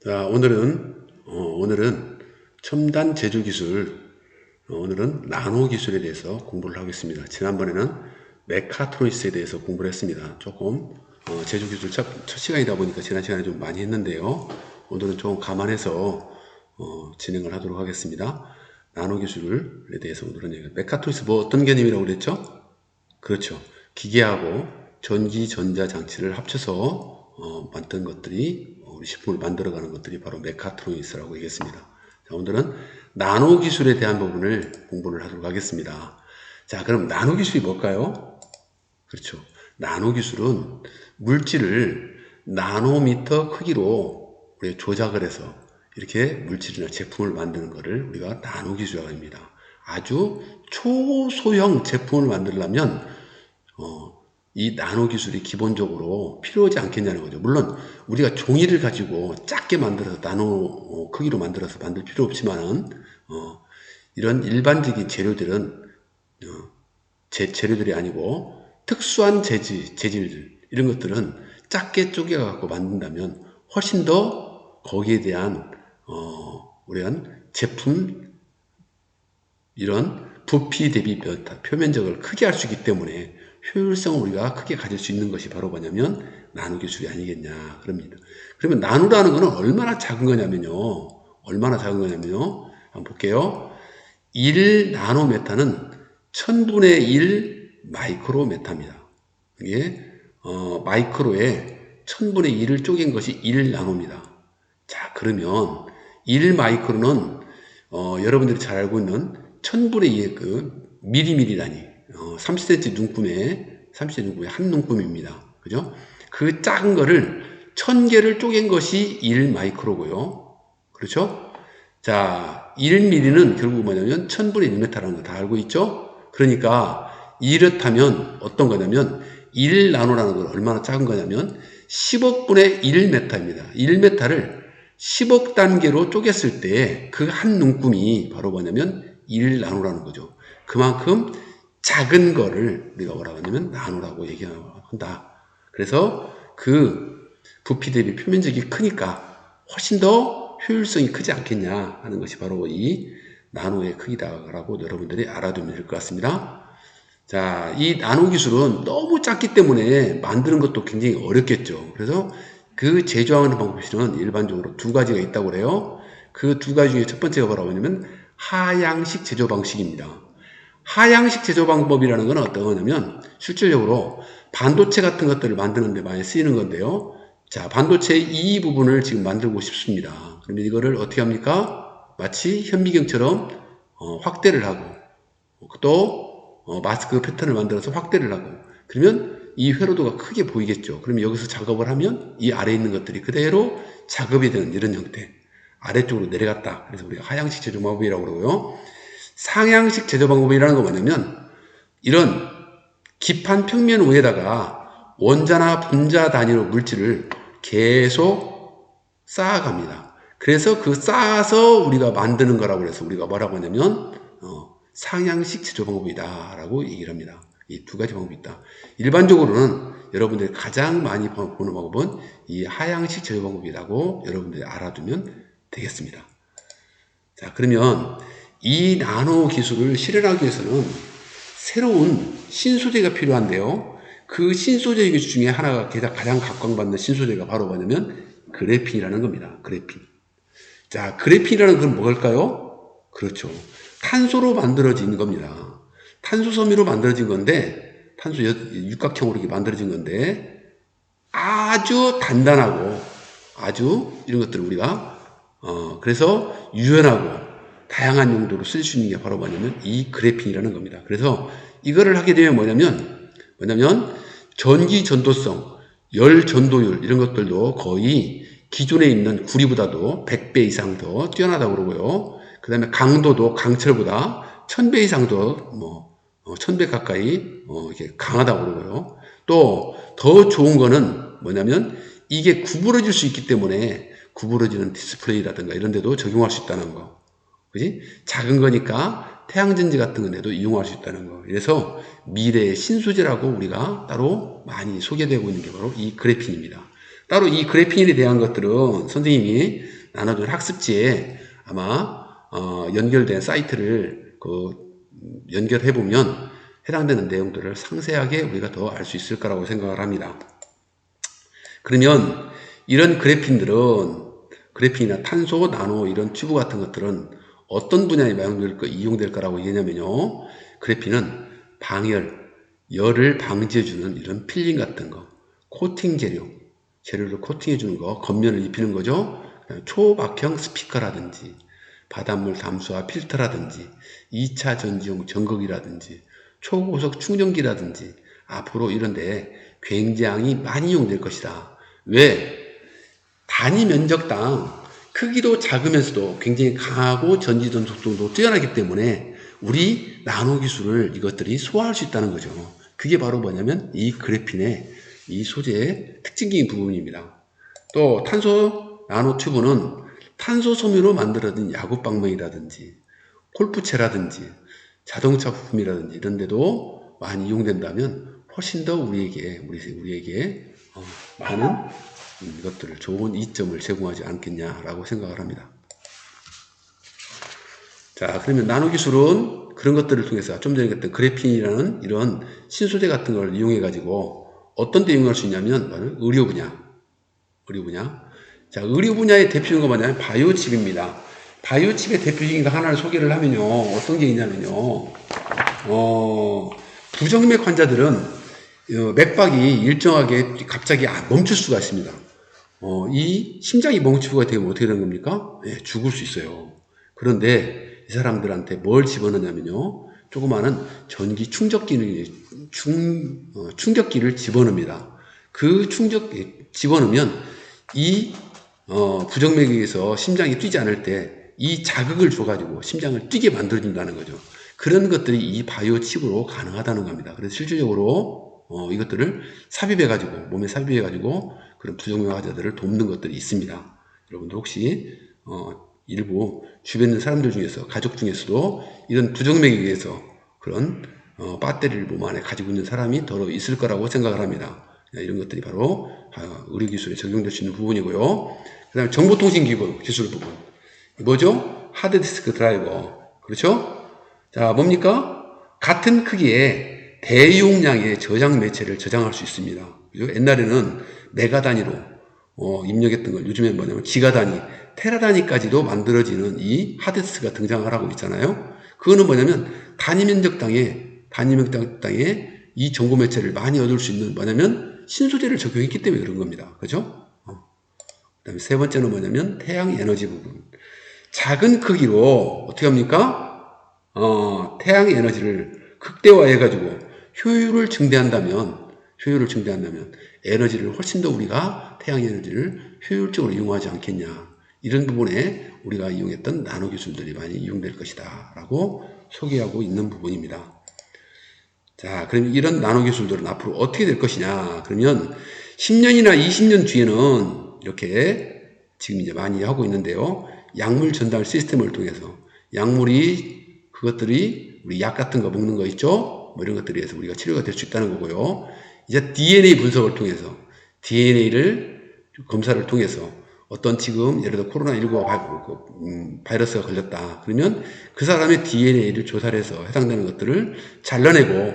자, 오늘은 첨단 제조 기술, 오늘은 나노 기술에 대해서 공부를 하겠습니다. 지난번에는 메카트로니스에 대해서 공부를 했습니다. 조금 제조 기술 첫 시간이다 보니까 지난 시간에 좀 많이 했는데요. 오늘은 좀 감안해서 진행을 하도록 하겠습니다. 나노 기술에 대해서 오늘은 메카트로니스 뭐 어떤 개념이라고 그랬죠? 그렇죠. 기계하고 전기 전자 장치를 합쳐서 만든 것들이 우리 식품을 만들어가는 것들이 바로 메카트로니스라고 얘기했습니다. 자, 오늘은 나노 기술에 대한 부분을 공부를 하도록 하겠습니다. 자, 그럼 나노 기술이 뭘까요? 그렇죠. 나노 기술은 물질을 나노미터 크기로 우리 조작을 해서 이렇게 물질이나 제품을 만드는 것을 우리가 나노 기술이라고 합니다. 아주 초소형 제품을 만들려면 이 나노 기술이 기본적으로 필요하지 않겠냐는 거죠. 물론 우리가 종이를 가지고 작게 만들어서 나노 크기로 만들어서 만들 필요 없지만은 이런 일반적인 재료들은 재료들이 아니고 특수한 재질들 이런 것들은 작게 쪼개 갖고 만든다면 훨씬 더 거기에 대한 우리한 제품 이런 부피 대비 표면적을 크게 할 수 있기 때문에 효율성을 우리가 크게 가질 수 있는 것이 바로 뭐냐면 나노 기술이 아니겠냐 그럽니다. 그러면 나노라는 거는 얼마나 작은 거냐면요. 한번 볼게요. 1 나노메타는 1000분의 1 마이크로메타입니다. 이게 마이크로에 1000분의 1을 쪼갠 것이 1 나노입니다. 자, 그러면 1 마이크로는 여러분들이 잘 알고 있는 1000분의 2의 그 미리미리 30cm 눈금의 한 눈금입니다. 그죠? 그 작은 거를 1000개를 쪼갠 것이 1 마이크로고요. 그렇죠? 자, 1mm는 결국 뭐냐면 1000분의 1m라는 거 다 알고 있죠? 그러니까 이렇다면 어떤 거냐면 1 나노라는 건 얼마나 작은 거냐면 10억 분의 1m입니다. 1m를 10억 단계로 쪼갰을 때 그 한 눈금이 바로 뭐냐면 1 나노라는 거죠. 그만큼 작은 거를 우리가 뭐라고 하냐면 나노라고 얘기한다. 그래서 그 부피 대비 표면적이 크니까 훨씬 더 효율성이 크지 않겠냐 하는 것이 바로 이 나노의 크기다라고 여러분들이 알아두면 될 것 같습니다. 자, 이 나노 기술은 너무 작기 때문에 만드는 것도 굉장히 어렵겠죠. 그래서 그 제조하는 방법은 일반적으로 두 가지가 있다고 그래요. 그 두 가지 중에 첫 번째가 뭐라고 하냐면 하향식 제조 방식입니다. 하향식 제조 방법이라는 건 어떤 거냐면 실질적으로 반도체 같은 것들을 만드는 데 많이 쓰이는 건데요. 자, 반도체의 이 부분을 지금 만들고 싶습니다. 그러면 이거를 어떻게 합니까? 마치 현미경처럼 확대를 하고 또 마스크 패턴을 만들어서 확대를 하고 그러면 이 회로도가 크게 보이겠죠. 그러면 여기서 작업을 하면 이 아래에 있는 것들이 그대로 작업이 되는 이런 형태 아래쪽으로 내려갔다. 그래서 우리가 하향식 제조 방법이라고 그러고요. 상향식 제조 방법이라는 건 뭐냐면 이런 기판 평면 위에다가 원자나 분자 단위로 물질을 계속 쌓아갑니다. 그래서 그 쌓아서 우리가 만드는 거라고 해서 우리가 뭐라고 하냐면 상향식 제조 방법이다 라고 얘기를 합니다. 이 두 가지 방법이 있다. 일반적으로는 여러분들이 가장 많이 보는 방법은 이 하향식 제조 방법이라고 여러분들이 알아두면 되겠습니다. 자, 그러면 이 나노 기술을 실현하기 위해서는 새로운 신소재가 필요한데요. 그 신소재 중에 하나가 가장 각광받는 신소재가 바로 뭐냐면 그래핀이라는 겁니다. 그래핀. 자, 그래핀이라는 건 뭘까요? 그렇죠. 탄소로 만들어진 겁니다. 탄소 섬유로 만들어진 건데, 탄소 육각형으로 이렇게 만들어진 건데, 아주 단단하고, 아주 이런 것들을 우리가, 그래서 유연하고, 다양한 용도로 쓸 수 있는 게 바로 뭐냐면 이 그래핀이라는 겁니다. 그래서 이거를 하게 되면 뭐냐면 전기 전도성, 열 전도율 이런 것들도 거의 기존에 있는 구리보다도 100배 이상 더 뛰어나다고 그러고요. 그 다음에 강도도 강철보다 1000배 이상 더 1000배 가까이 이렇게 강하다고 그러고요. 또 더 좋은 거는 뭐냐면 이게 구부러질 수 있기 때문에 구부러지는 디스플레이라든가 이런 데도 적용할 수 있다는 거. 그지? 작은 거니까 태양전지 같은 데도 이용할 수 있다는 거. 그래서 미래의 신소재라고 우리가 따로 많이 소개되고 있는 게 바로 이 그래핀입니다. 따로 이 그래핀에 대한 것들은 선생님이 나눠준 학습지에 아마 연결된 사이트를 연결해 보면 해당되는 내용들을 상세하게 우리가 더 알 수 있을 거라고 생각을 합니다. 그러면 이런 그래핀이나 탄소, 나노 이런 튜브 같은 것들은 어떤 분야에 이용될 거라고 얘기하냐면요. 그래핀은 열을 방지해주는 이런 필링 같은 거, 코팅 재료를 코팅해주는 거, 겉면을 입히는 거죠. 초박형 스피커라든지, 바닷물 담수화 필터라든지, 2차 전지용 전극이라든지, 초고속 충전기라든지, 앞으로 이런데 굉장히 많이 이용될 것이다. 왜? 단위 면적당 크기도 작으면서도 굉장히 강하고 전지전 속도도 뛰어나기 때문에 우리 나노 기술을 이것들이 소화할 수 있다는 거죠. 그게 바로 뭐냐면 이 그래핀의 이 소재의 특징적인 부분입니다. 또 탄소 나노 튜브는 탄소 섬유로 만들어진 야구방망이라든지 골프채라든지 자동차 부품이라든지 이런 데도 많이 이용된다면 훨씬 더 우리에게 많은 이것들을 좋은 이점을 제공하지 않겠냐라고 생각을 합니다. 자, 그러면 나노 기술은 그런 것들을 통해서 좀 전에 했던 그래핀이라는 이런 신소재 같은 걸 이용해 가지고 어떤 데 이용할 수 있냐면 바로 의료 분야. 자, 의료 분야의 대표적인 거 뭐냐면 바이오칩입니다. 바이오칩의 대표적인 거 하나를 소개를 하면요. 어떤 게 있냐면요. 부정맥 환자들은 맥박이 일정하게 갑자기 멈출 수가 있습니다. 이 심장이 멈추게 되면 어떻게 되는 겁니까? 네, 죽을 수 있어요. 그런데 이 사람들한테 뭘 집어넣냐면요. 조그마한 전기 충격기를 집어넣습니다. 그 충격기 집어넣으면 이 부정맥에 의해서 심장이 뛰지 않을 때 이 자극을 줘가지고 심장을 뛰게 만들어준다는 거죠. 그런 것들이 이 바이오 칩으로 가능하다는 겁니다. 그래서 실질적으로 이것들을 몸에 삽입해가지고 그런 부정맥 환자들을 돕는 것들이 있습니다. 여러분들 혹시 일부 주변에 있는 사람들 중에서 가족 중에서도 이런 부정맥에 의해서 그런 배터리를 몸 안에 가지고 있는 사람이 더러 있을 거라고 생각을 합니다. 이런 것들이 바로 의료기술에 적용될 수 있는 부분이고요. 그 다음에 정보통신 기술 부분. 뭐죠? 하드디스크 드라이버. 그렇죠? 자, 뭡니까? 같은 크기의 대용량의 저장 매체를 저장할 수 있습니다. 그죠? 옛날에는 메가 단위로 입력했던 걸 요즘엔 뭐냐면 기가 단위, 테라 단위까지도 만들어지는 이 하드디스크가 등장을 하고 있잖아요. 그거는 뭐냐면 단위 면적당에 이 정보 매체를 많이 얻을 수 있는 뭐냐면 신소재를 적용했기 때문에 그런 겁니다. 그죠? 그 다음에 세 번째는 뭐냐면 태양 에너지 부분. 작은 크기로 어떻게 합니까? 태양 에너지를 극대화해 가지고 효율을 증대한다면 에너지를 훨씬 더 우리가 태양 에너지를 효율적으로 이용하지 않겠냐. 이런 부분에 우리가 이용했던 나노 기술들이 많이 이용될 것이다 라고 소개하고 있는 부분입니다. 자, 그럼 이런 나노 기술들은 앞으로 어떻게 될 것이냐. 그러면 10년이나 20년 뒤에는 이렇게 지금 이제 많이 하고 있는데요. 약물 전달 시스템을 통해서 그것들이 우리 약 같은 거 먹는 거 있죠? 뭐 이런 것들에 의해서 우리가 치료가 될 수 있다는 거고요. 이제 DNA 분석을 통해서 DNA를 검사를 통해서 어떤 지금 예를 들어 코로나19 바이러스가 걸렸다. 그러면 그 사람의 DNA를 조사를 해서 해당되는 것들을 잘라내고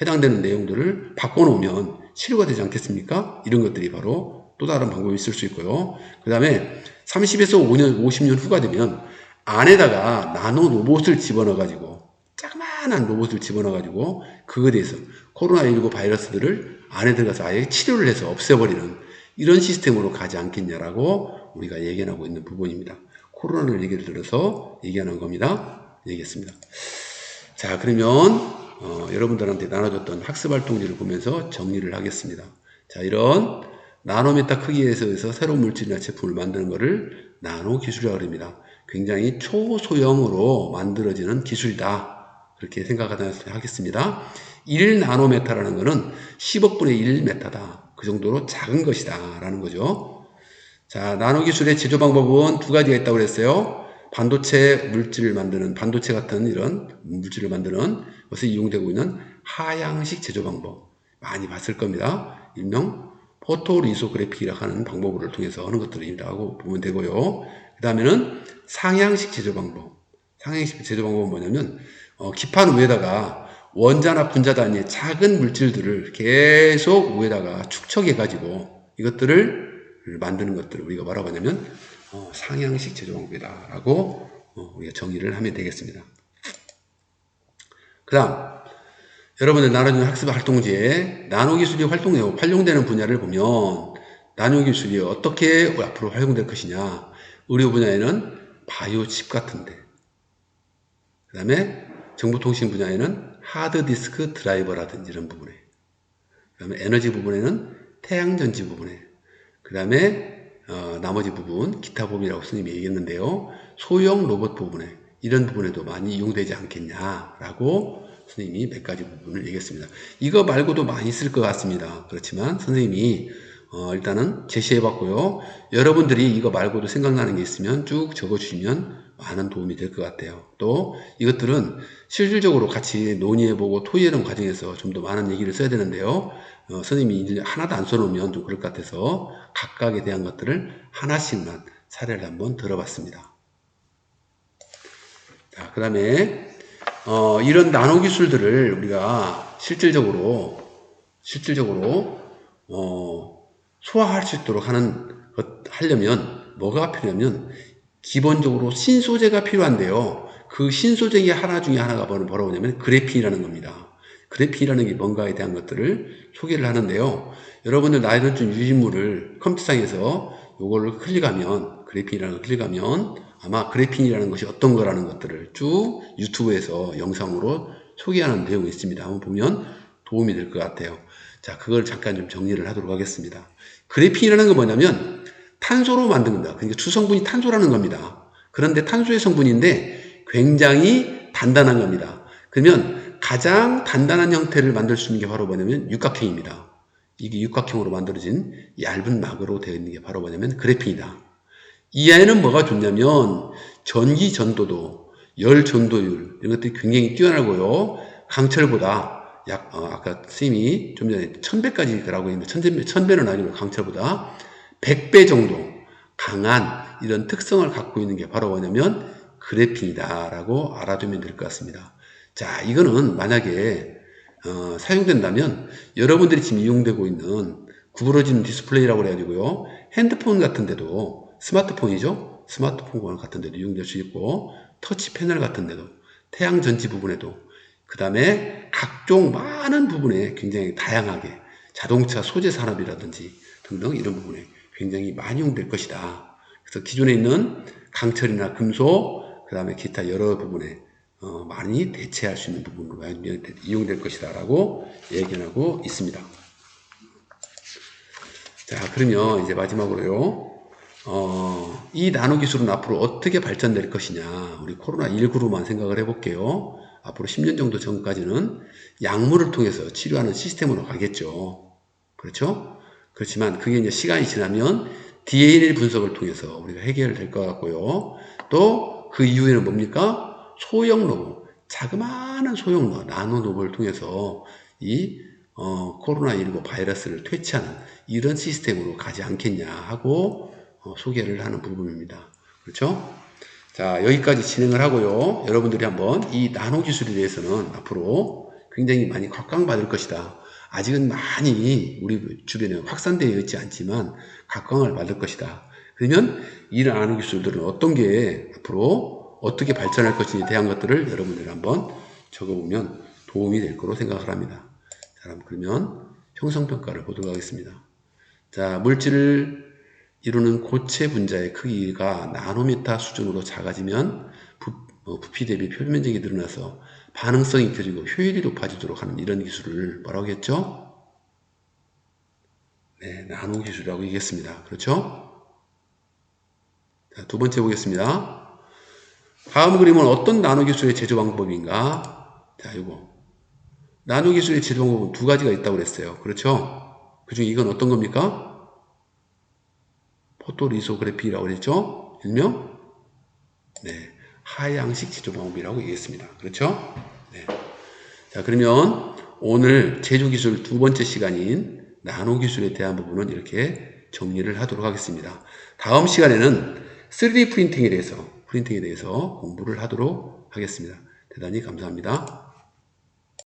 해당되는 내용들을 바꿔놓으면 치료가 되지 않겠습니까? 이런 것들이 바로 또 다른 방법이 있을 수 있고요. 그 다음에 30에서 5년, 50년 후가 되면 안에다가 나노 로봇을 집어넣어가지고 자그마한 로봇을 집어넣어가지고 그거에 대해서 코로나19 바이러스들을 안에 들어가서 아예 치료를 해서 없애버리는 이런 시스템으로 가지 않겠냐라고 우리가 얘기하고 있는 부분입니다. 코로나를 얘기를 들어서 얘기하는 겁니다. 얘기했습니다. 자, 그러면 여러분들한테 나눠줬던 학습활동지를 보면서 정리를 하겠습니다. 자, 이런 나노미터 크기에서 새로운 물질이나 제품을 만드는 것을 나노 기술이라고 합니다. 굉장히 초소형으로 만들어지는 기술이다. 그렇게 생각하도록 하겠습니다. 1나노메타라는 것은 10억분의 1메타다. 그 정도로 작은 것이다. 라는 거죠. 자, 나노 기술의 제조 방법은 두 가지가 있다고 그랬어요. 반도체 같은 이런 물질을 만드는 것에 이용되고 있는 하향식 제조 방법. 많이 봤을 겁니다. 일명 포토리소그래피라고 하는 방법을 통해서 하는 것들이라고 보면 되고요. 그 다음에는 상향식 제조 방법. 상향식 제조 방법은 뭐냐면 기판 위에다가 원자나 분자 단위의 작은 물질들을 계속 위에다가 축적해 가지고 이것들을 만드는 것들을 우리가 뭐라고 하냐면 상향식 제조 방법이다 라고 우리가 정의를 하면 되겠습니다. 그 다음 여러분들 나눠주는 학습 활동지에 나노기술이 활용되는 분야를 보면 나노기술이 어떻게 앞으로 활용될 것이냐. 의료 분야에는 바이오칩 같은데, 그 다음에 정보통신 분야에는 하드디스크 드라이버라든지 이런 부분에, 그 다음에 에너지 부분에는 태양전지 부분에, 그 다음에 나머지 부분 기타 부분이라고 선생님이 얘기했는데요. 소형 로봇 부분에 이런 부분에도 많이 이용되지 않겠냐라고 선생님이 몇 가지 부분을 얘기했습니다. 이거 말고도 많이 쓸 것 같습니다. 그렇지만 선생님이 일단은 제시해 봤고요. 여러분들이 이거 말고도 생각나는 게 있으면 쭉 적어 주시면 많은 도움이 될 것 같아요. 또 이것들은 실질적으로 같이 논의해보고 토의하는 과정에서 좀 더 많은 얘기를 써야 되는데요. 선생님이 이제 하나도 안 써놓으면 좀 그럴 것 같아서 각각에 대한 것들을 하나씩만 사례를 한번 들어봤습니다. 자, 그 다음에 이런 나노 기술들을 우리가 실질적으로 소화할 수 있도록 하려면 뭐가 필요하면 기본적으로 신소재가 필요한데요. 그 신소재 하나 중에 하나가 뭐라고 하냐면 그래핀이라는 겁니다. 그래핀이라는 게 뭔가에 대한 것들을 소개를 하는데요. 여러분들 나이론준 유인물을 컴퓨터상에서 요거를 클릭하면 그래핀이라는 걸 클릭하면 아마 그래핀이라는 것이 어떤 거라는 것들을 쭉 유튜브에서 영상으로 소개하는 내용이 있습니다. 한번 보면 도움이 될 것 같아요. 자, 그걸 잠깐 좀 정리를 하도록 하겠습니다. 그래핀이라는 건 뭐냐면 탄소로 만든 겁니다. 그러니까 주성분이 탄소라는 겁니다. 그런데 탄소의 성분인데 굉장히 단단한 겁니다. 그러면 가장 단단한 형태를 만들 수 있는 게 바로 뭐냐면 육각형입니다. 이게 육각형으로 만들어진 얇은 막으로 되어 있는 게 바로 뭐냐면 그래핀이다. 이 안에는 뭐가 좋냐면 전기 전도도, 열 전도율 이런 것들이 굉장히 뛰어나고요. 강철보다 아까 선생님이 좀 전에 1000배까지라고 했는데 1000배는 아니고 강철보다 100배 정도 강한 이런 특성을 갖고 있는 게 바로 뭐냐면 그래핀이다 라고 알아두면 될 것 같습니다. 자, 이거는 만약에 사용된다면 여러분들이 지금 이용되고 있는 구부러지는 디스플레이라고 해가지고요. 핸드폰 같은 데도 스마트폰이죠. 스마트폰 같은 데도 이용될 수 있고 터치 패널 같은 데도 태양전지 부분에도 그 다음에 각종 많은 부분에 굉장히 다양하게 자동차 소재 산업이라든지 등등 이런 부분에 굉장히 많이 이용될 것이다. 그래서 기존에 있는 강철이나 금속 그 다음에 기타 여러 부분에 많이 대체할 수 있는 부분으로 이용될 것이다 라고 얘기하고 있습니다. 자, 그러면 이제 마지막으로요. 이 나노 기술은 앞으로 어떻게 발전될 것이냐. 우리 코로나19로만 생각을 해볼게요. 앞으로 10년 정도 전까지는 약물을 통해서 치료하는 시스템으로 가겠죠. 그렇죠? 그렇지만 그게 이제 시간이 지나면 DNA 분석을 통해서 우리가 해결될 것 같고요. 또 그 이후에는 뭡니까? 소형 로봇, 자그마한 소형 로봇, 나노 로봇을 통해서 이 코로나19 바이러스를 퇴치하는 이런 시스템으로 가지 않겠냐 하고 소개를 하는 부분입니다. 그렇죠? 자, 여기까지 진행을 하고요. 여러분들이 한번 이 나노 기술에 대해서는 앞으로 굉장히 많이 각광받을 것이다. 아직은 많이 우리 주변에 확산되어 있지 않지만 각광을 받을 것이다. 그러면 이 나노 기술들은 어떤 게 앞으로 어떻게 발전할 것인지에 대한 것들을 여러분들이 한번 적어보면 도움이 될 거로 생각을 합니다. 자, 그러면 형성평가를 보도록 하겠습니다. 자, 물질을 이루는 고체 분자의 크기가 나노미터 수준으로 작아지면 부피 대비 표면적이 늘어나서 반응성이 커지고 효율이 높아지도록 하는 이런 기술을 뭐라고 했죠? 네, 나노 기술이라고 얘기했습니다. 그렇죠? 자, 두 번째 보겠습니다. 다음 그림은 어떤 나노 기술의 제조 방법인가? 자, 이거 나노 기술의 제조 방법은 두 가지가 있다고 그랬어요. 그렇죠? 그중에 이건 어떤 겁니까? 포토리소그래피라고 그랬죠? 일명 네, 하향식 제조 방법이라고 얘기했습니다. 그렇죠? 네. 자, 그러면 오늘 제조 기술 두 번째 시간인 나노 기술에 대한 부분은 이렇게 정리를 하도록 하겠습니다. 다음 시간에는 3D 프린팅에 대해서 공부를 하도록 하겠습니다. 대단히 감사합니다.